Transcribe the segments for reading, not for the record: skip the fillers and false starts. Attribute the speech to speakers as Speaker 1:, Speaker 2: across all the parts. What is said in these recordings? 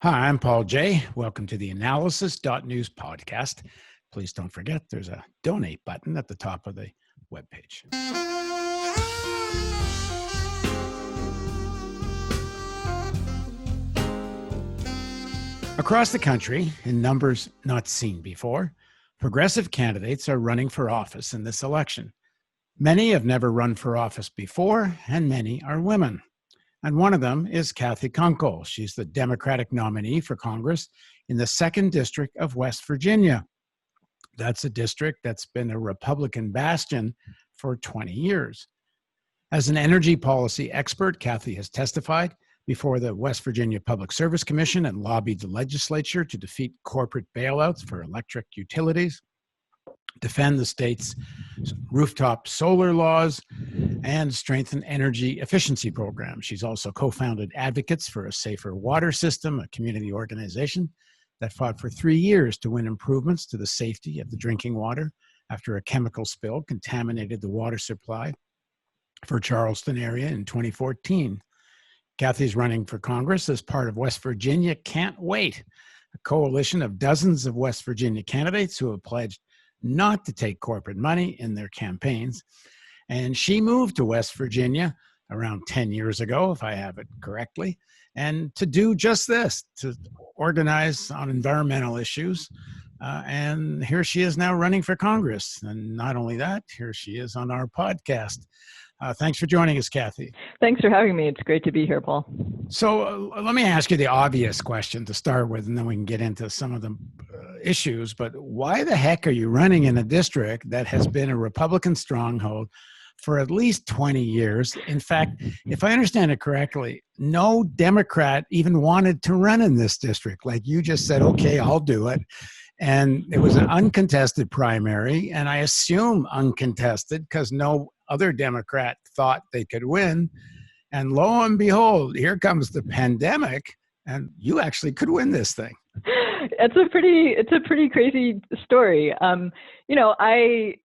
Speaker 1: Hi, I'm Paul J. Welcome to the theAnalysis.news podcast. Please don't forget there's a donate button at the top of the webpage. Across the country, in numbers not seen before, progressive candidates are running for office in this election. Many have never run for office before, and many are women. And one of them is Cathy Kunkel. She's the Democratic nominee for Congress in the 2nd District of West Virginia. That's a district that's been a Republican bastion for 20 years. As an energy policy expert, Cathy has testified before the West Virginia Public Service Commission and lobbied the legislature to defeat corporate bailouts for electric utilities, defend the state's rooftop solar laws, and strengthen energy efficiency programs. She's also co-founded Advocates for a Safer Water System, a community organization that fought for 3 years to win improvements to the safety of the drinking water after a chemical spill contaminated the water supply for Charleston area in 2014. Cathy's running for Congress as part of West Virginia Can't Wait, a coalition of dozens of West Virginia candidates who have pledged not to take corporate money in their campaigns. And she moved to West Virginia around 10 years ago, if I have it correctly, and to do just this, to organize on environmental issues. And here she is now running for Congress. And not only that, here she is on our podcast. Thanks for joining us, Cathy.
Speaker 2: Thanks for having me. It's great to be here, Paul.
Speaker 1: So let me ask you the obvious question to start with, and then we can get into some of the issues. But why the heck are you running in a district that has been a Republican stronghold for at least 20 years? In fact, if I understand it correctly, no Democrat even wanted to run in this district. Like you just said, okay, I'll do it. And it was an uncontested primary, and I assume uncontested because no other Democrat thought they could win. And lo and behold, here comes the pandemic, and you actually could win this thing.
Speaker 2: It's a pretty crazy story.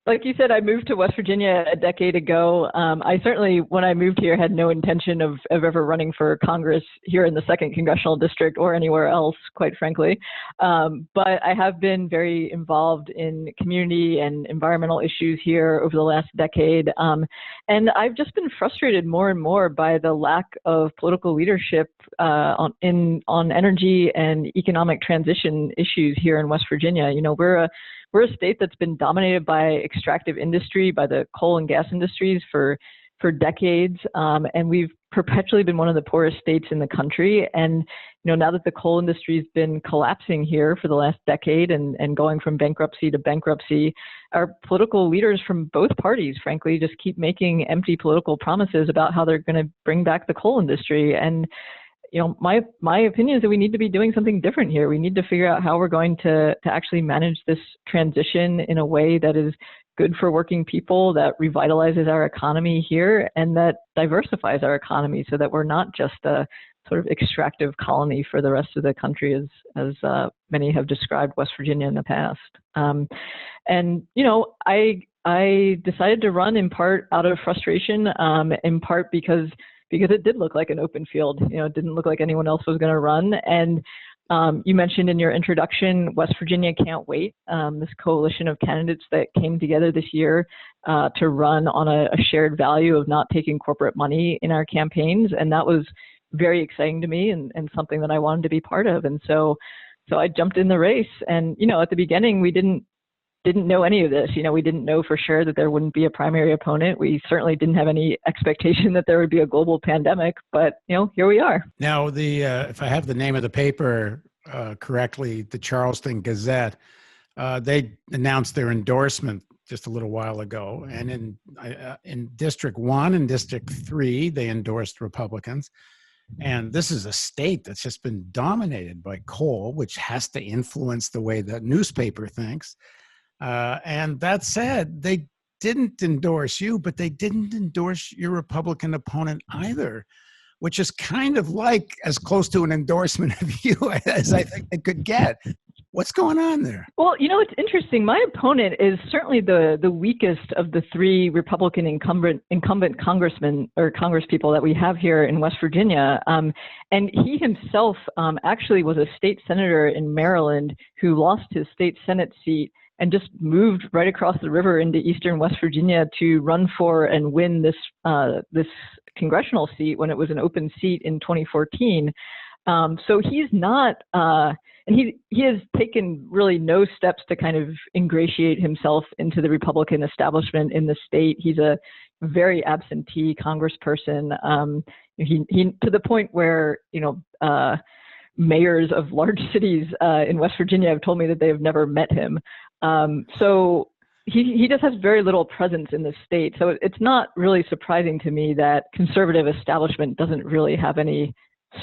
Speaker 2: Like you said, I moved to West Virginia a decade ago. I certainly, when I moved here, had no intention of ever running for Congress here in the 2nd Congressional District or anywhere else, quite frankly. But I have been very involved in community and environmental issues here over the last decade. And I've just been frustrated more and more by the lack of political leadership on energy and economic transition issues here in West Virginia. You know, we're a state that's been dominated by extractive industry, by the coal and gas industries for decades, and we've perpetually been one of the poorest states in the country. And now that the coal industry's been collapsing here for the last decade and going from bankruptcy to bankruptcy, our political leaders from both parties, frankly, just keep making empty political promises about how they're going to bring back the coal industry. And my opinion is that we need to be doing something different here. We need to figure out how we're going to actually manage this transition in a way that is good for working people, that revitalizes our economy here, and that diversifies our economy so that we're not just a sort of extractive colony for the rest of the country, as many have described West Virginia in the past. I decided to run in part out of frustration, in part because it did look like an open field. It didn't look like anyone else was going to run. And you mentioned in your introduction, West Virginia Can't Wait, this coalition of candidates that came together this year to run on a shared value of not taking corporate money in our campaigns. And that was very exciting to me and something that I wanted to be part of. And so I jumped in the race. And, at the beginning, we didn't know any of this. We didn't know for sure that there wouldn't be a primary opponent. We certainly didn't have any expectation that there would be a global pandemic, but here we are.
Speaker 1: Now, if I have the name of the paper correctly, the Charleston Gazette, they announced their endorsement just a little while ago. And in District 1 and District 3, they endorsed Republicans. And this is a state that's just been dominated by coal, which has to influence the way the newspaper thinks. And that said, they didn't endorse you, but they didn't endorse your Republican opponent either, which is kind of like as close to an endorsement of you as I think it could get. What's going on there?
Speaker 2: Well, it's interesting. My opponent is certainly the weakest of the three Republican incumbent congressmen or congresspeople that we have here in West Virginia. And he himself actually was a state senator in Maryland who lost his state Senate seat and just moved right across the river into eastern West Virginia to run for and win this congressional seat when it was an open seat in 2014. So he's not, and he has taken really no steps to kind of ingratiate himself into the Republican establishment in the state. He's a very absentee congressperson. He to the point where, mayors of large cities in West Virginia have told me that they have never met him. So he just has very little presence in the state. So it's not really surprising to me that conservative establishment doesn't really have any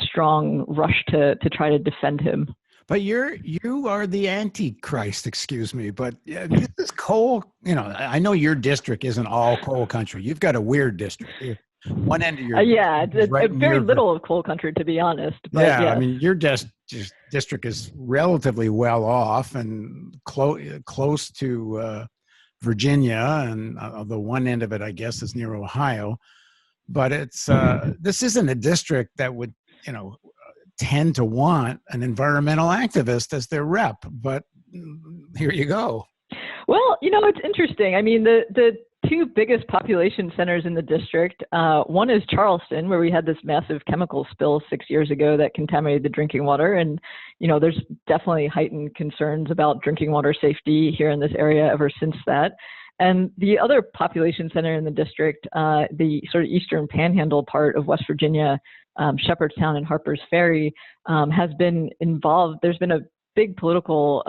Speaker 2: strong rush to try to defend him.
Speaker 1: But you are the Antichrist, excuse me. But this is coal. I know your district isn't all coal country. You've got a weird district. One end of your
Speaker 2: it's right very little of coal country, to be honest. But
Speaker 1: yeah,
Speaker 2: yes.
Speaker 1: I mean, your district is relatively well off and close to Virginia, and the one end of it, I guess, is near Ohio. But it's this isn't a district that would tend to want an environmental activist as their rep. But here you go.
Speaker 2: Well, it's interesting. I mean, the two biggest population centers in the district, one is Charleston, where we had this massive chemical spill 6 years ago that contaminated the drinking water. And, there's definitely heightened concerns about drinking water safety here in this area ever since that. And the other population center in the district, the sort of eastern panhandle part of West Virginia, Shepherdstown and Harper's Ferry, has been involved. There's been a big political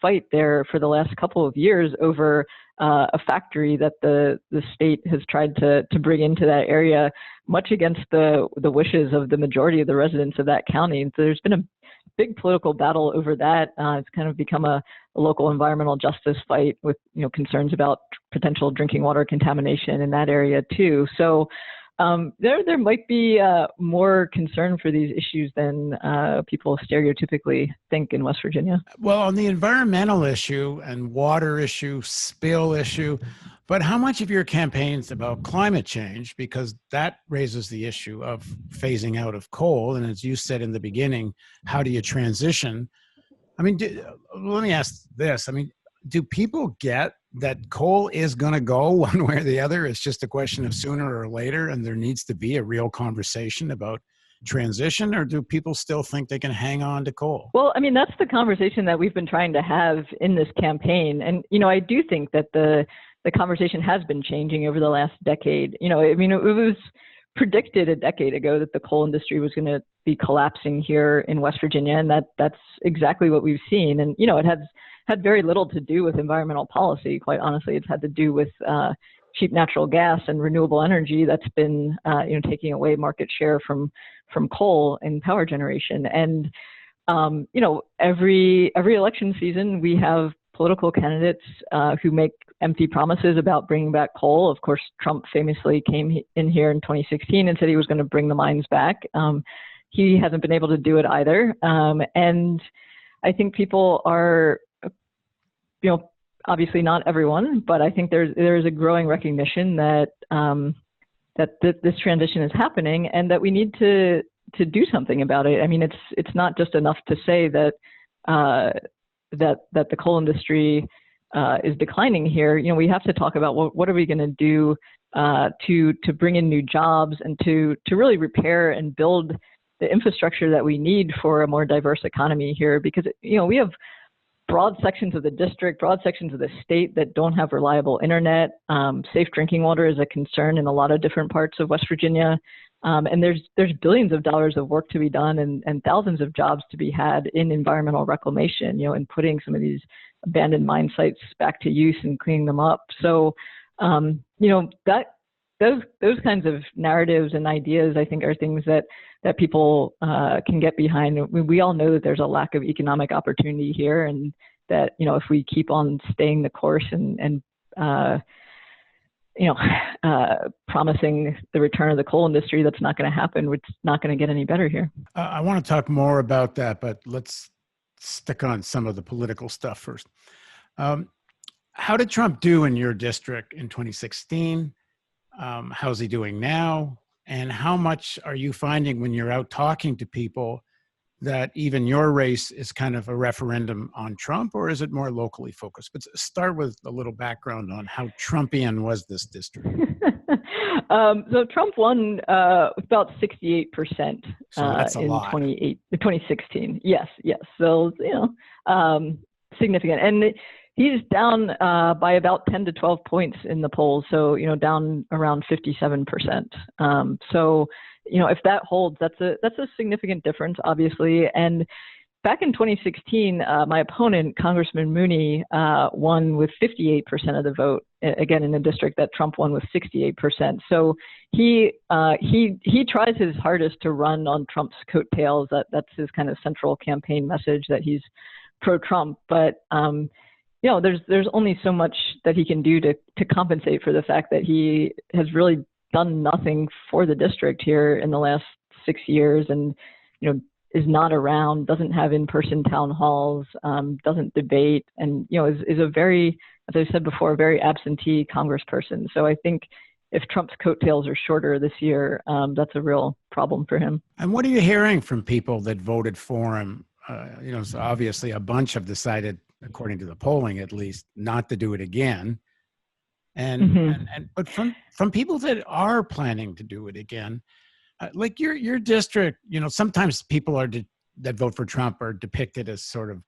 Speaker 2: fight there for the last couple of years over a factory that the state has tried to bring into that area, much against the wishes of the majority of the residents of that county. And so there's been a big political battle over that. It's kind of become a local environmental justice fight with concerns about potential drinking water contamination in that area too. So there might be more concern for these issues than people stereotypically think in West Virginia.
Speaker 1: Well, on the environmental issue and water issue, spill issue, but how much of your campaign is about climate change? Because that raises the issue of phasing out of coal. And as you said in the beginning, how do you transition? I mean, let me ask this. I mean, do people get that coal is going to go one way or the other? It's just a question of sooner or later, and there needs to be a real conversation about transition, or do people still think they can hang on to coal?
Speaker 2: Well, I mean, that's the conversation that we've been trying to have in this campaign. And, I do think that the conversation has been changing over the last decade. I mean, it was predicted a decade ago that the coal industry was going to be collapsing here in West Virginia, and that's exactly what we've seen. And, it has had very little to do with environmental policy. Quite honestly, it's had to do with cheap natural gas and renewable energy that's been, taking away market share from coal and power generation. And, every election season, we have political candidates who make empty promises about bringing back coal. Of course, Trump famously came in here in 2016 and said he was going to bring the mines back. He hasn't been able to do it either. And I think people are, obviously not everyone, but I think there is a growing recognition that this transition is happening and that we need to do something about it. I mean, it's not just enough to say that the coal industry is declining here. We have to talk about what are we going to do to bring in new jobs and to really repair and build the infrastructure that we need for a more diverse economy here, because we have broad sections of the district, broad sections of the state that don't have reliable internet. Safe drinking water is a concern in a lot of different parts of West Virginia. And there's billions of dollars of work to be done and thousands of jobs to be had in environmental reclamation, and putting some of these abandoned mine sites back to use and cleaning them up. So, those kinds of narratives and ideas, I think, are things that people can get behind. We all know that there's a lack of economic opportunity here, and that, if we keep on staying the course and promising the return of the coal industry, that's not going to happen. It's not going to get any better here.
Speaker 1: I want to talk more about that, but let's stick on some of the political stuff first. How did Trump do in your district in 2016? How's he doing now? And how much are you finding when you're out talking to people that even your race is kind of a referendum on Trump, or is it more locally focused? But start with a little background on how Trumpian was this district.
Speaker 2: So Trump won about 68%
Speaker 1: so that's a
Speaker 2: in
Speaker 1: lot.
Speaker 2: 2016. Yes. So, significant. And he's down by about 10 to 12 points in the polls. So, down around 57%. So, if that holds, that's a significant difference, obviously. And back in 2016, my opponent, Congressman Mooney, won with 58% of the vote, again, in a district that Trump won with 68%. So he tries his hardest to run on Trump's coattails. That's his kind of central campaign message, that he's pro-Trump. But there's only so much that he can do to compensate for the fact that he has really done nothing for the district here in the last 6 years, and is not around, doesn't have in-person town halls, doesn't debate, and is a very, as I said before, a very absentee congressperson. So I think if Trump's coattails are shorter this year, that's a real problem for him.
Speaker 1: And what are you hearing from people that voted for him? So obviously a bunch have decided, according to the polling at least, not to do it again. But from people that are planning to do it again, like your district, sometimes people that vote for Trump are depicted as sort of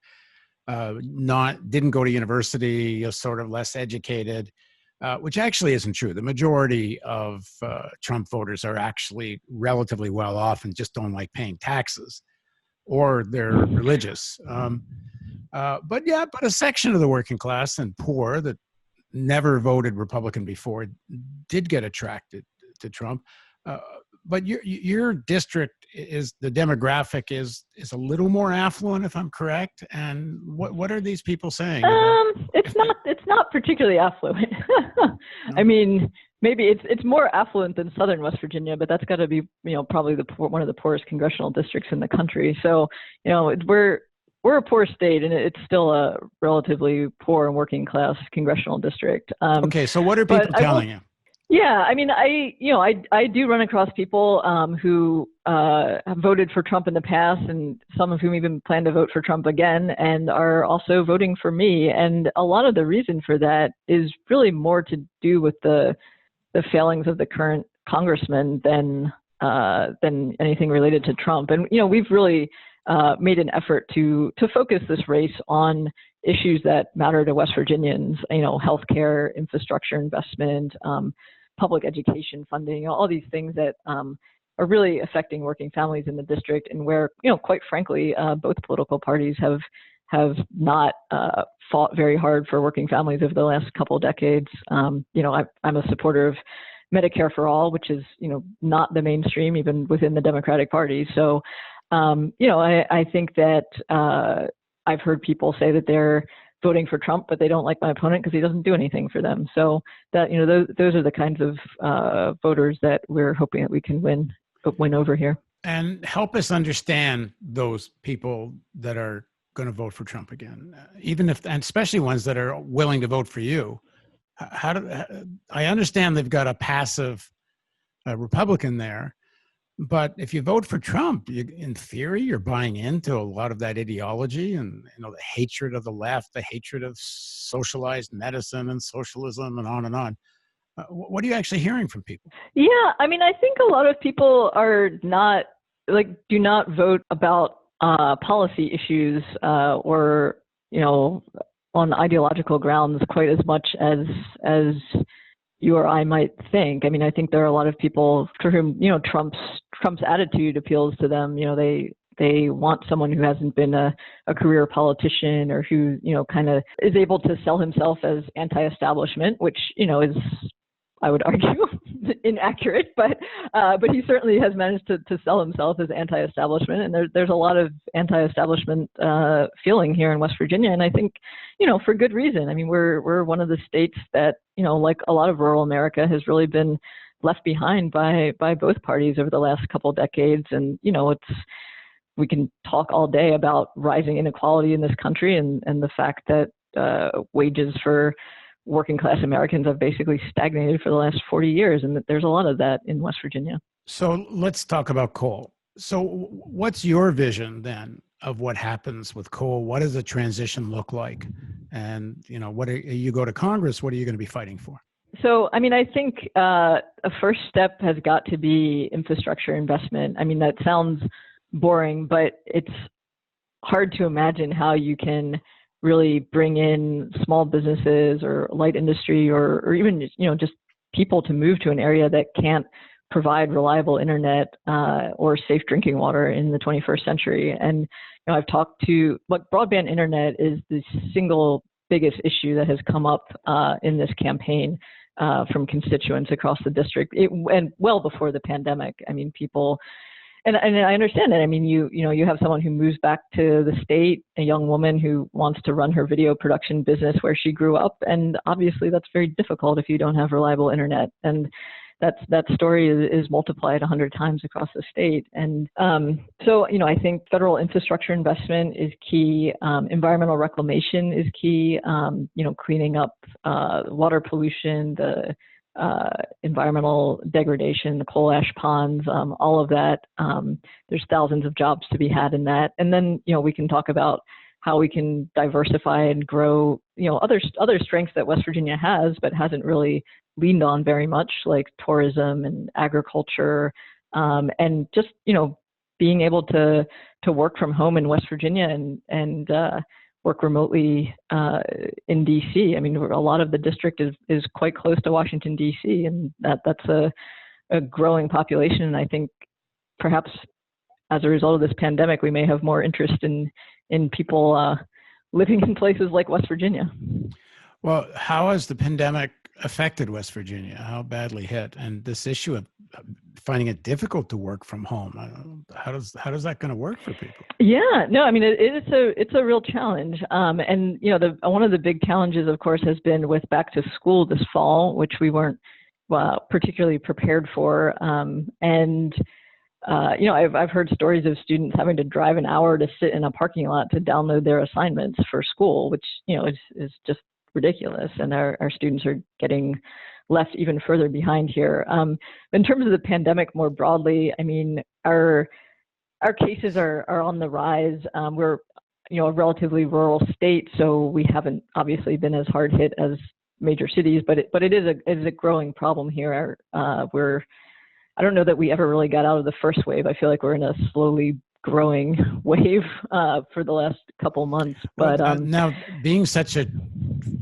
Speaker 1: didn't go to university, sort of less educated, which actually isn't true. The majority of Trump voters are actually relatively well off and just don't like paying taxes, or they're religious. But a section of the working class and poor that never voted Republican before did get attracted to Trump. But your district the demographic is a little more affluent, if I'm correct. And what are these people saying?
Speaker 2: It's not particularly affluent. No? I mean, maybe it's more affluent than Southern West Virginia, but that's got to be probably one of the poorest congressional districts in the country. So we're a poor state, and it's still a relatively poor and working class congressional district.
Speaker 1: Okay, so what are people telling you?
Speaker 2: Yeah, I mean, I do run across people who have voted for Trump in the past, and some of whom even plan to vote for Trump again, and are also voting for me. And a lot of the reason for that is really more to do with the failings of the current congressman than anything related to Trump. And we've really made an effort to focus this race on issues that matter to West Virginians, healthcare, infrastructure investment, public education funding, all these things that are really affecting working families in the district, and where, quite frankly, both political parties have not fought very hard for working families over the last couple of decades. I'm a supporter of Medicare for all, which is, not the mainstream even within the Democratic Party. So, I think that I've heard people say that they're voting for Trump, but they don't like my opponent because he doesn't do anything for them. So that, those are the kinds of voters that we're hoping that we can win over here.
Speaker 1: And help us understand those people that are going to vote for Trump again, and especially ones that are willing to vote for you. I understand they've got a passive Republican there, but if you vote for Trump, in theory, you're buying into a lot of that ideology and the hatred of the left, the hatred of socialized medicine and socialism, and on and on. What are you actually hearing from people? Yeah,
Speaker 2: I mean, I think a lot of people do not vote about policy issues or on ideological grounds quite as much as you or I might think. I mean, I think there are a lot of people for whom, Trump's attitude appeals to them. They want someone who hasn't been a career politician, or who, kind of is able to sell himself as anti-establishment, which, is, I would argue, inaccurate, but he certainly has managed to sell himself as anti-establishment. And there's a lot of anti-establishment feeling here in West Virginia. And I think, for good reason. I mean, we're one of the states that, like a lot of rural America, has really been left behind by both parties over the last couple of decades. And, we can talk all day about rising inequality in this country and the fact that wages for working class Americans have basically stagnated for the last 40 years, and that there's a lot of that in West Virginia.
Speaker 1: So let's talk about coal. So what's your vision then of what happens with coal? What does the transition look like? And, you go to Congress, what are you going to be fighting for?
Speaker 2: So, I think a first step has got to be infrastructure investment. That sounds boring, but it's hard to imagine how you can really bring in small businesses or light industry or even, just people to move to an area that can't provide reliable internet or safe drinking water in the 21st century. And I've talked to broadband internet is the single biggest issue that has come up in this campaign from constituents across the district, and well before the pandemic. People, and I understand it. You have someone who moves back to the state, a young woman who wants to run her video production business where she grew up, and obviously that's very difficult if you don't have reliable internet. And that story is multiplied 100 times across the state. And so, I think federal infrastructure investment is key. Environmental reclamation is key. Cleaning up water pollution, the environmental degradation, the coal ash ponds, all of that. There's thousands of jobs to be had in that. And then, we can talk about how we can diversify and grow, other strengths that West Virginia has, but hasn't really leaned on very much, like tourism and agriculture, and just, being able to work from home in West Virginia and work remotely in DC. A lot of the district is quite close to Washington, DC, and that's a growing population. And I think perhaps as a result of this pandemic, we may have more interest in people living in places like West Virginia.
Speaker 1: Well, how has the pandemic affected West Virginia? How badly hit? And this issue of finding it difficult to work from home, how does that going to work for people?
Speaker 2: Yeah, no, it's a real challenge. And one of the big challenges, of course, has been with back to school this fall, which we weren't particularly prepared for. I've heard stories of students having to drive an hour to sit in a parking lot to download their assignments for school, which is just ridiculous, and our students are getting left even further behind here. In terms of the pandemic more broadly, our cases are on the rise. We're a relatively rural state, so we haven't obviously been as hard hit as major cities, but it is a growing problem here. I don't know that we ever really got out of the first wave. I feel like we're in a slowly growing wave for the last couple months. But
Speaker 1: now, being such a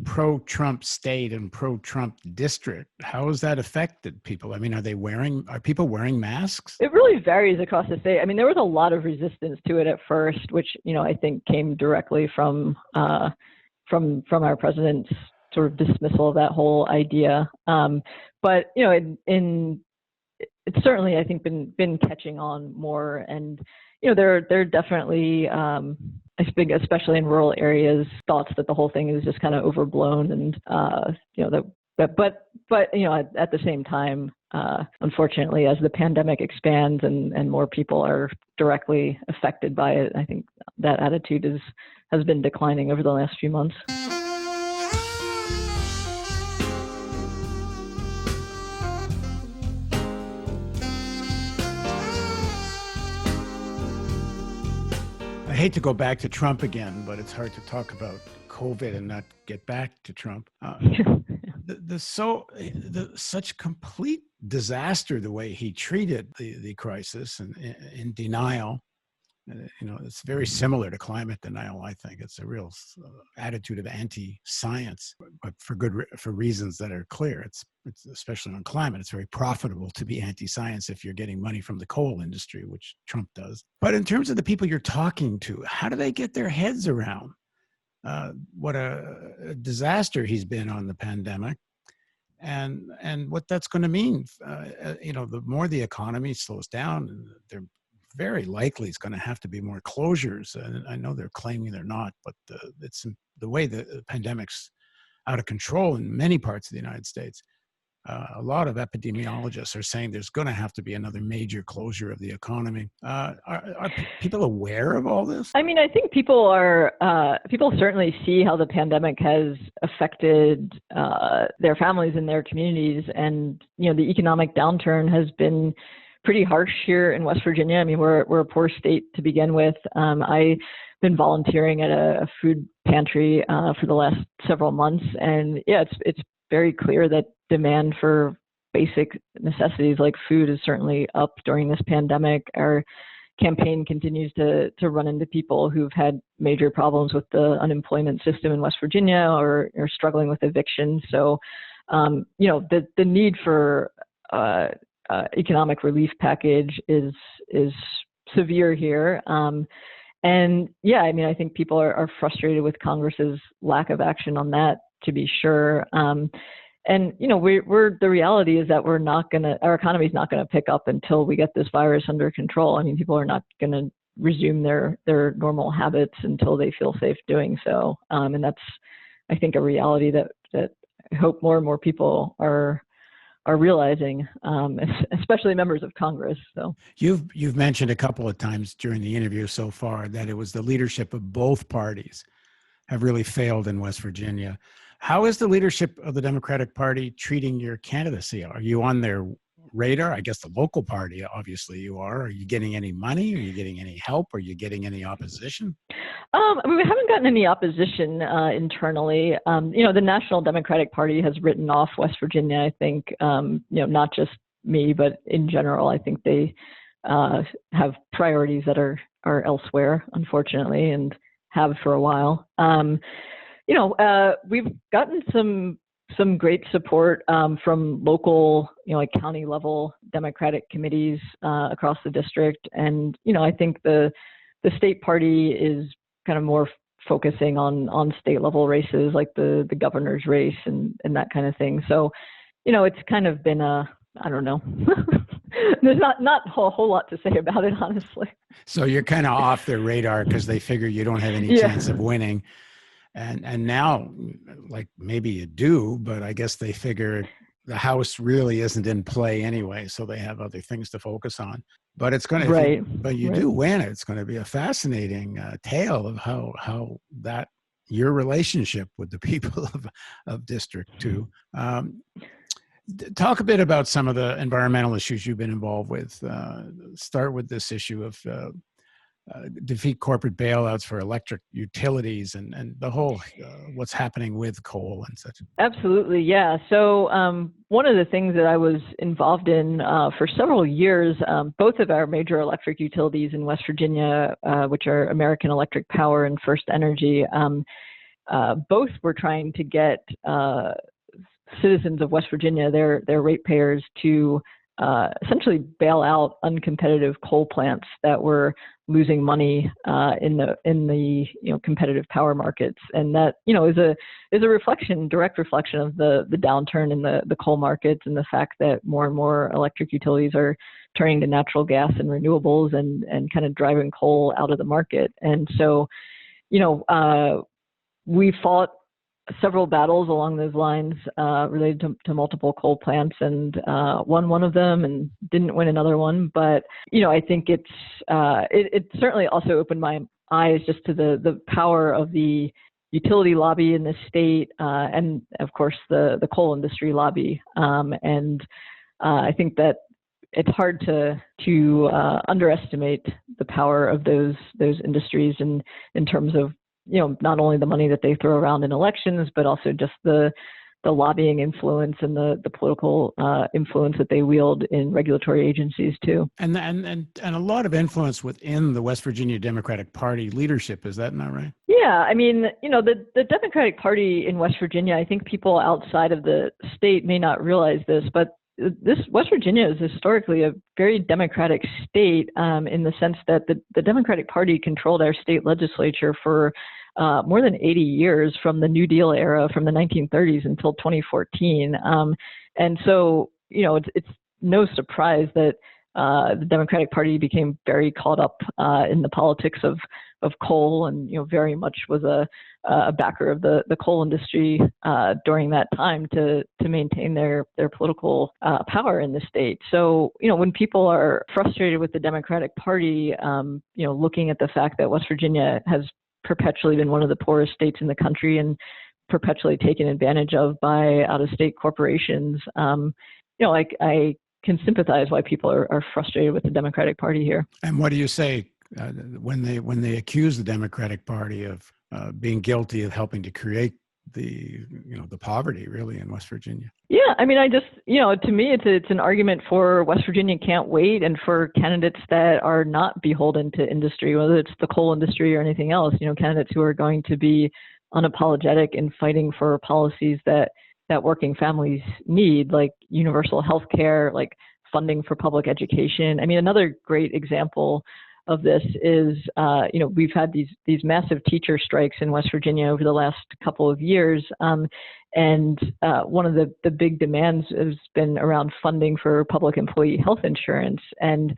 Speaker 1: pro-Trump state and pro-Trump district, how has that affected people? Are people wearing masks?
Speaker 2: It really varies across the state. There was a lot of resistance to it at first, which I think came directly from our president's sort of dismissal of that whole idea. But it's certainly, I think, been catching on more, and there are definitely, I think, especially in rural areas, thoughts that the whole thing is just kind of overblown, and but at the same time, unfortunately, as the pandemic expands and more people are directly affected by it, I think that attitude has been declining over the last few months.
Speaker 1: I hate to go back to Trump again, but it's hard to talk about COVID and not get back to Trump. Such complete disaster, the way he treated the crisis, and in denial. It's very similar to climate denial. I think it's a real attitude of anti-science, but for reasons that are clear. It's especially on climate. It's very profitable to be anti-science if you're getting money from the coal industry, which Trump does. But in terms of the people you're talking to, how do they get their heads around what a disaster he's been on the pandemic, and what that's going to mean? The more the economy slows down, they're very likely it's going to have to be more closures. And I know they're claiming they're not, but it's the way the pandemic's out of control in many parts of the United States. A lot of epidemiologists are saying there's going to have to be another major closure of the economy. Are people aware of all this?
Speaker 2: I mean, I think people certainly see how the pandemic has affected their families and their communities. And, the economic downturn has been pretty harsh here in West Virginia. I mean, we're a poor state to begin with. I've been volunteering at a food pantry for the last several months. And yeah, it's very clear that demand for basic necessities like food is certainly up during this pandemic. Our campaign continues to run into people who've had major problems with the unemployment system in West Virginia or struggling with eviction. So, the need for economic relief package is severe here. And yeah, I mean, I think people are frustrated with Congress's lack of action on that, to be sure. And the reality is that our economy is not gonna pick up until we get this virus under control. I mean, people are not gonna resume their normal habits until they feel safe doing so. And that's, I think, a reality that I hope more and more people are realizing, especially members of Congress. So
Speaker 1: you've mentioned a couple of times during the interview so far that it was the leadership of both parties have really failed in West Virginia. How is the leadership of the Democratic Party treating your candidacy? Are you on their radar? I guess the local party, obviously you are. Are you getting any money? Are you getting any help? Are you getting any opposition?
Speaker 2: I mean, we haven't gotten any opposition internally. The National Democratic Party has written off West Virginia, I think, not just me, but in general. I think they have priorities that are elsewhere, unfortunately, and have for a while. We've gotten some great support from local, like county level Democratic committees across the district. And, I think the state party is kind of more focusing on state level races like the governor's race and that kind of thing. So, it's kind of been I don't know. There's not a whole lot to say about it, honestly.
Speaker 1: So you're kind of off their radar because they figure you don't have any chance of winning. And now, like, maybe you do, but I guess they figure the House really isn't in play anyway, so they have other things to focus on. But it's going to, but you do win. It's going to be a fascinating tale of how that your relationship with the people of District 2. Talk a bit about some of the environmental issues you've been involved with. Start with this issue of defeat corporate bailouts for electric utilities and the whole what's happening with coal and such.
Speaker 2: Absolutely, yeah. So one of the things that I was involved in for several years, both of our major electric utilities in West Virginia, which are American Electric Power and First Energy, both were trying to get citizens of West Virginia, their ratepayers, to essentially bail out uncompetitive coal plants that were losing money in the competitive power markets, and that is a direct reflection of the downturn in the coal markets and the fact that more and more electric utilities are turning to natural gas and renewables and kind of driving coal out of the market. And so, we fought several battles along those lines related to multiple coal plants, and won one of them and didn't win another one. But I think it certainly also opened my eyes just to the power of the utility lobby in the state, and of course the coal industry lobby. And I think that it's hard to underestimate the power of those industries in terms of not only the money that they throw around in elections, but also just the lobbying influence and the political influence that they wield in regulatory agencies too. And
Speaker 1: a lot of influence within the West Virginia Democratic Party leadership. Is that not right?
Speaker 2: Yeah, I mean, the Democratic Party in West Virginia, I think people outside of the state may not realize this, but West Virginia is historically a very Democratic state in the sense that the Democratic Party controlled our state legislature for more than 80 years, from the New Deal era, from the 1930s until 2014. And so, it's no surprise that the Democratic Party became very caught up in the politics of coal, and very much was a backer of the coal industry during that time to maintain their political power in the state. So when people are frustrated with the Democratic Party, looking at the fact that West Virginia has perpetually been one of the poorest states in the country and perpetually taken advantage of by out-of-state corporations, I can sympathize why people are frustrated with the Democratic Party here.
Speaker 1: And what do you say when they accuse the Democratic Party of being guilty of helping to create the poverty really in West Virginia?
Speaker 2: Yeah, I mean, I just, to me, it's an argument for West Virginia can't wait, and for candidates that are not beholden to industry, whether it's the coal industry or anything else, candidates who are going to be unapologetic in fighting for policies that working families need, like universal health care, like funding for public education. I mean, another great example of this is, we've had these massive teacher strikes in West Virginia over the last couple of years. And one of the big demands has been around funding for public employee health insurance. And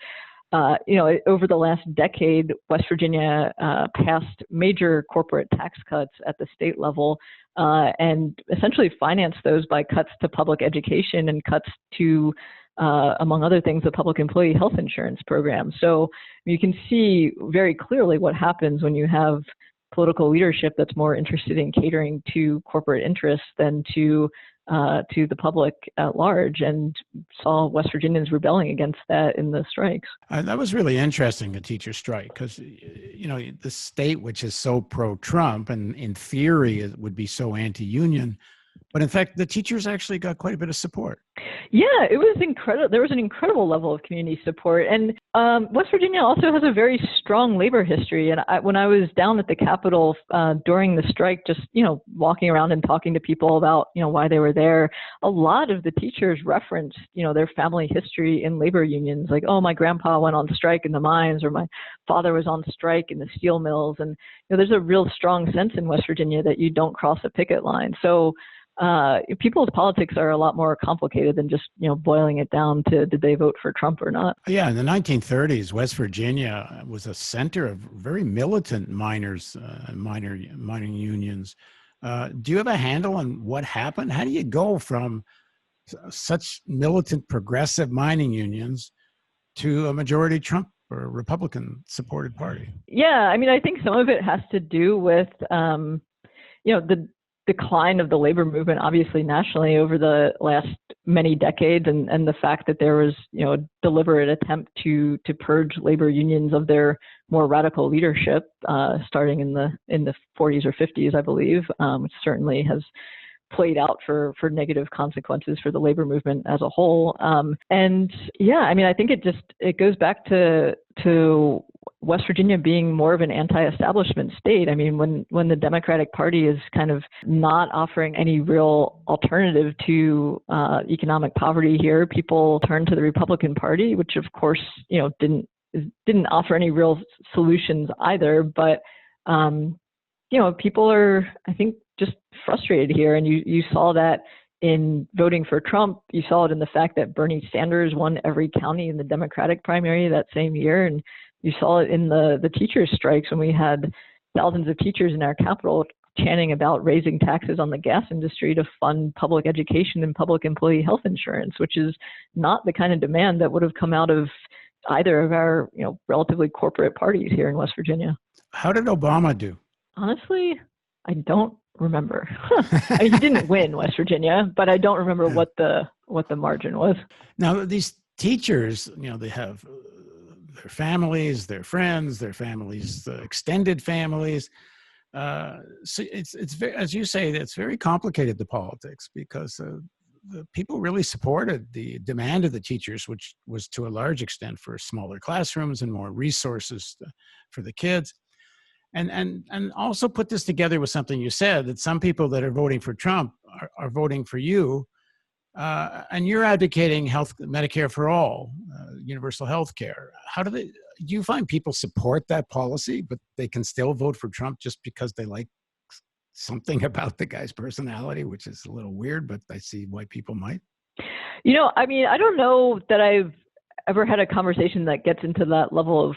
Speaker 2: over the last decade, West Virginia passed major corporate tax cuts at the state level and essentially financed those by cuts to public education and cuts to, among other things, the public employee health insurance program. So you can see very clearly what happens when you have political leadership that's more interested in catering to corporate interests than to the public at large, and saw West Virginians rebelling against that in the strikes.
Speaker 1: That was really interesting, the teacher strike, because, the state, which is so pro-Trump and in theory it would be so anti-union, but in fact, the teachers actually got quite a bit of support.
Speaker 2: Yeah, it was incredible. There was an incredible level of community support. And West Virginia also has a very strong labor history. And when I was down at the Capitol during the strike, just, walking around and talking to people about, why they were there, a lot of the teachers referenced, their family history in labor unions. Like, oh, my grandpa went on strike in the mines, or my father was on strike in the steel mills. And there's a real strong sense in West Virginia that you don't cross a picket line. So people's politics are a lot more complicated than just, boiling it down to did they vote for Trump or not.
Speaker 1: Yeah, in the 1930s, West Virginia was a center of very militant mining unions. Do you have a handle on what happened? How do you go from such militant progressive mining unions to a majority Trump or Republican supported party?
Speaker 2: Yeah, I mean, I think some of it has to do with, the decline of the labor movement, obviously nationally over the last many decades, and the fact that there was, a deliberate attempt to purge labor unions of their more radical leadership, starting in the 40s or 50s, I believe, which certainly has played out for negative consequences for the labor movement as a whole. And yeah, I mean, I think it goes back to West Virginia being more of an anti-establishment state. I mean, when the Democratic Party is kind of not offering any real alternative to economic poverty here, people turn to the Republican Party, which of course, didn't offer any real solutions either. But people are, I think, just frustrated here, and you saw that in voting for Trump. You saw it in the fact that Bernie Sanders won every county in the Democratic primary that same year, and you saw it in the teachers' strikes when we had thousands of teachers in our capital chanting about raising taxes on the gas industry to fund public education and public employee health insurance, which is not the kind of demand that would have come out of either of our relatively corporate parties here in West Virginia.
Speaker 1: How did Obama do?
Speaker 2: Honestly, I don't remember. I mean, he didn't win West Virginia, but I don't remember what the margin was. Now,
Speaker 1: these teachers, they have their families, their friends, their families, extended families. So it's very, as you say, it's very complicated, the politics, because the people really supported the demand of the teachers, which was to a large extent for smaller classrooms and more resources for the kids. And also put this together with something you said, that some people that are voting for Trump are voting for you, and you're advocating Medicare for all, universal health care. Do you find people support that policy, but they can still vote for Trump just because they like something about the guy's personality, which is a little weird, but I see why people might?
Speaker 2: I mean, I don't know that I've ever had a conversation that gets into that level of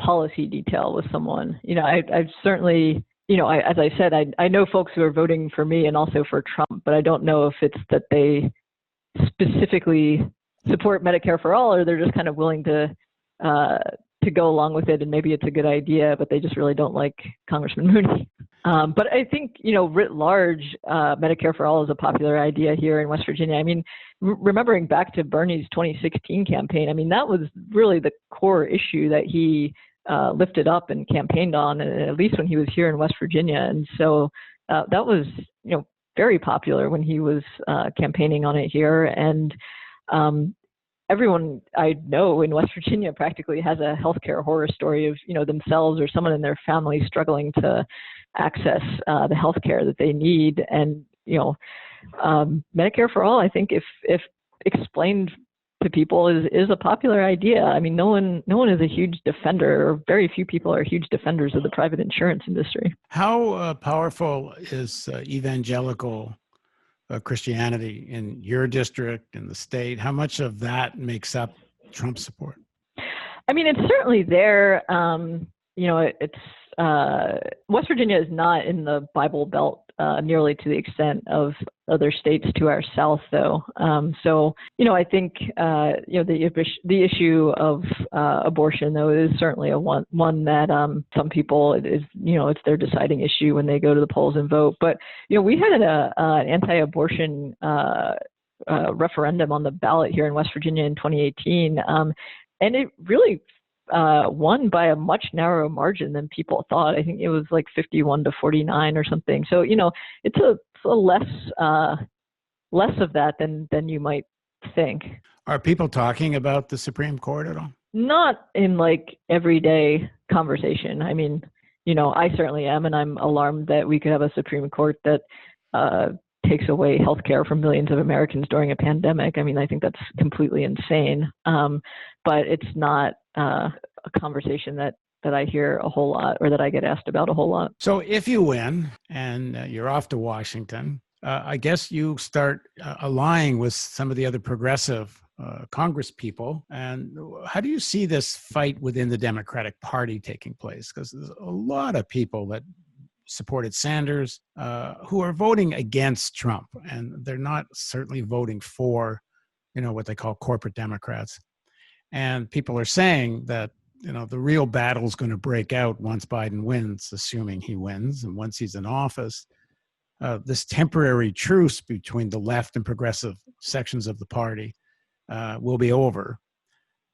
Speaker 2: policy detail with someone. I've certainly, as I said, I know folks who are voting for me and also for Trump, but I don't know if it's that they specifically support Medicare for all, or they're just kind of willing to go along with it, and maybe it's a good idea, but they just really don't like Congressman Mooney. But I think, writ large, Medicare for all is a popular idea here in West Virginia. I mean, remembering back to Bernie's 2016 campaign, I mean, that was really the core issue that he lifted up and campaigned on, at least when he was here in West Virginia. And so that was, very popular when he was campaigning on it here. And everyone I know in West Virginia practically has a healthcare horror story of, themselves or someone in their family struggling to access the healthcare that they need. And, Medicare for all, I think if explained to people is a popular idea. I mean, no one is a huge defender, or very few people are huge defenders of the private insurance industry.
Speaker 1: How powerful is evangelical Christianity in your district, in the state? How much of that makes up Trump support?
Speaker 2: I mean, it's certainly there. It's West Virginia is not in the Bible Belt nearly to the extent of other states to our south, though. So, I think the issue of abortion, though, is certainly one that some people it's their deciding issue when they go to the polls and vote. But we had an anti-abortion referendum on the ballot here in West Virginia in 2018, and it really won by a much narrower margin than people thought. I think it was like 51-49 or something. So, it's a less of that than you might think.
Speaker 1: Are people talking about the Supreme Court at all?
Speaker 2: Not in like everyday conversation. I mean, I certainly am, and I'm alarmed that we could have a Supreme Court that takes away health care from millions of Americans during a pandemic. I mean, I think that's completely insane. But it's not a conversation that I hear a whole lot, or that I get asked about a whole lot.
Speaker 1: So if you win and you're off to Washington, I guess you start allying with some of the other progressive Congress people. And how do you see this fight within the Democratic Party taking place? Because there's a lot of people that supported Sanders who are voting against Trump, and they're not certainly voting for, what they call corporate Democrats. And people are saying that, the real battle is going to break out once Biden wins, assuming he wins, and once he's in office. This temporary truce between the left and progressive sections of the party will be over.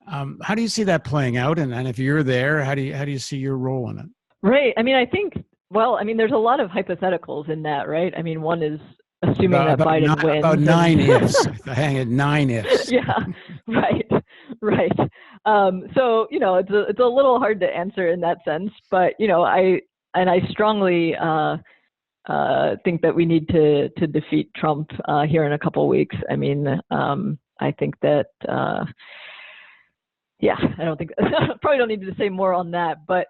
Speaker 1: How do you see that playing out? And if you're there, how do you see your role in it?
Speaker 2: Right. I mean, I think, there's a lot of hypotheticals in that, right? I mean, one is assuming that Biden wins. About 9 ifs. Hang it, 9 ifs. Yeah, right. So, it's a little hard to answer in that sense, but, I strongly think that we need to defeat Trump here in a couple of weeks. I mean, I think that, I don't think, probably don't need to say more on that, but,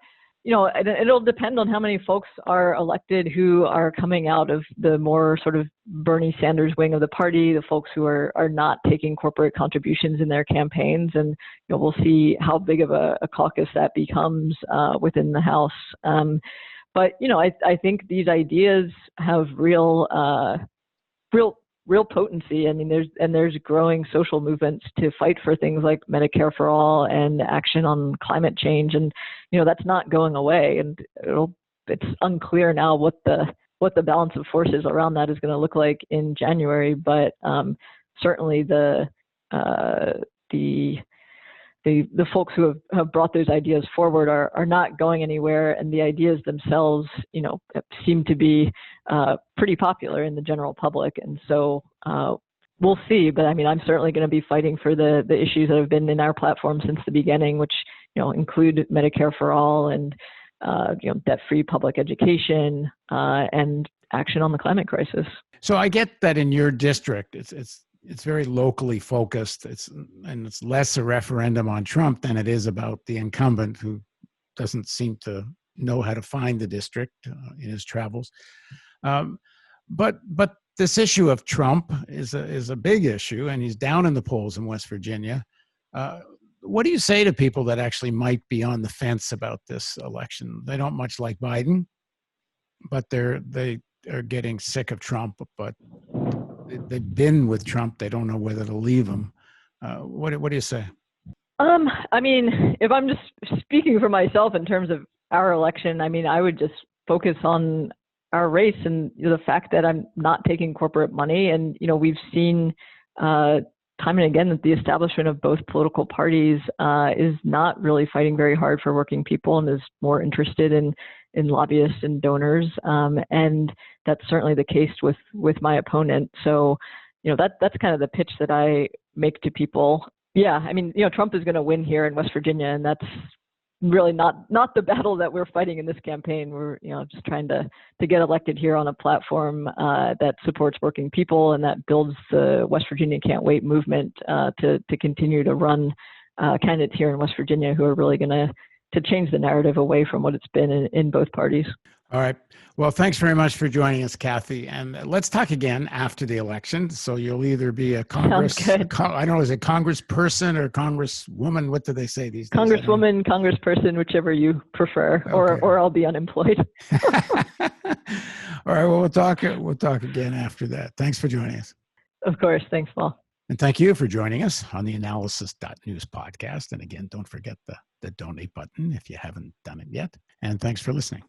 Speaker 2: it'll depend on how many folks are elected who are coming out of the more sort of Bernie Sanders wing of the party, the folks who are not taking corporate contributions in their campaigns. And, we'll see how big of a caucus that becomes within the House. But, I think these ideas have real potency. I mean, there's growing social movements to fight for things like Medicare for all and action on climate change, and that's not going away. And it's unclear now what the balance of forces around that is going to look like in January. But certainly the folks who have brought those ideas forward are not going anywhere, and the ideas themselves, seem to be pretty popular in the general public. And so we'll see. But I mean, I'm certainly going to be fighting for the issues that have been in our platform since the beginning, which include Medicare for all and debt-free public education and action on the climate crisis.
Speaker 1: So I get that in your district, it's very locally focused. It's less a referendum on Trump than it is about the incumbent, who doesn't seem to know how to find the district in his travels. But this issue of Trump is a big issue, and he's down in the polls in West Virginia. what do you say to people that actually might be on the fence about this election? They don't much like Biden, but they are getting sick of Trump, but they've been with Trump. They don't know whether to leave him. What do you say?
Speaker 2: I mean, if I'm just speaking for myself in terms of our election, I mean, I would just focus on our race and the fact that I'm not taking corporate money. And, we've seen time and again that the establishment of both political parties is not really fighting very hard for working people and is more interested in lobbyists and donors. And that's certainly the case with my opponent. So, that's kind of the pitch that I make to people. Yeah, I mean, Trump is going to win here in West Virginia, and that's really not the battle that we're fighting in this campaign. We're, just trying to get elected here on a platform that supports working people and that builds the West Virginia Can't Wait movement to continue to run candidates here in West Virginia who are really going to change the narrative away from what it's been in both parties. All
Speaker 1: right. Well, thanks very much for joining us, Cathy. And let's talk again after the election. So you'll either be a I don't know, is it congressperson or congresswoman? What do they say these days?
Speaker 2: Congresswoman, congressperson, whichever you prefer, okay. or I'll be unemployed.
Speaker 1: All right. Well, we'll talk again after that. Thanks for joining us.
Speaker 2: Of course. Thanks, Paul.
Speaker 1: And thank you for joining us on the theAnalysis.news podcast. And again, don't forget the donate button if you haven't done it yet. And thanks for listening.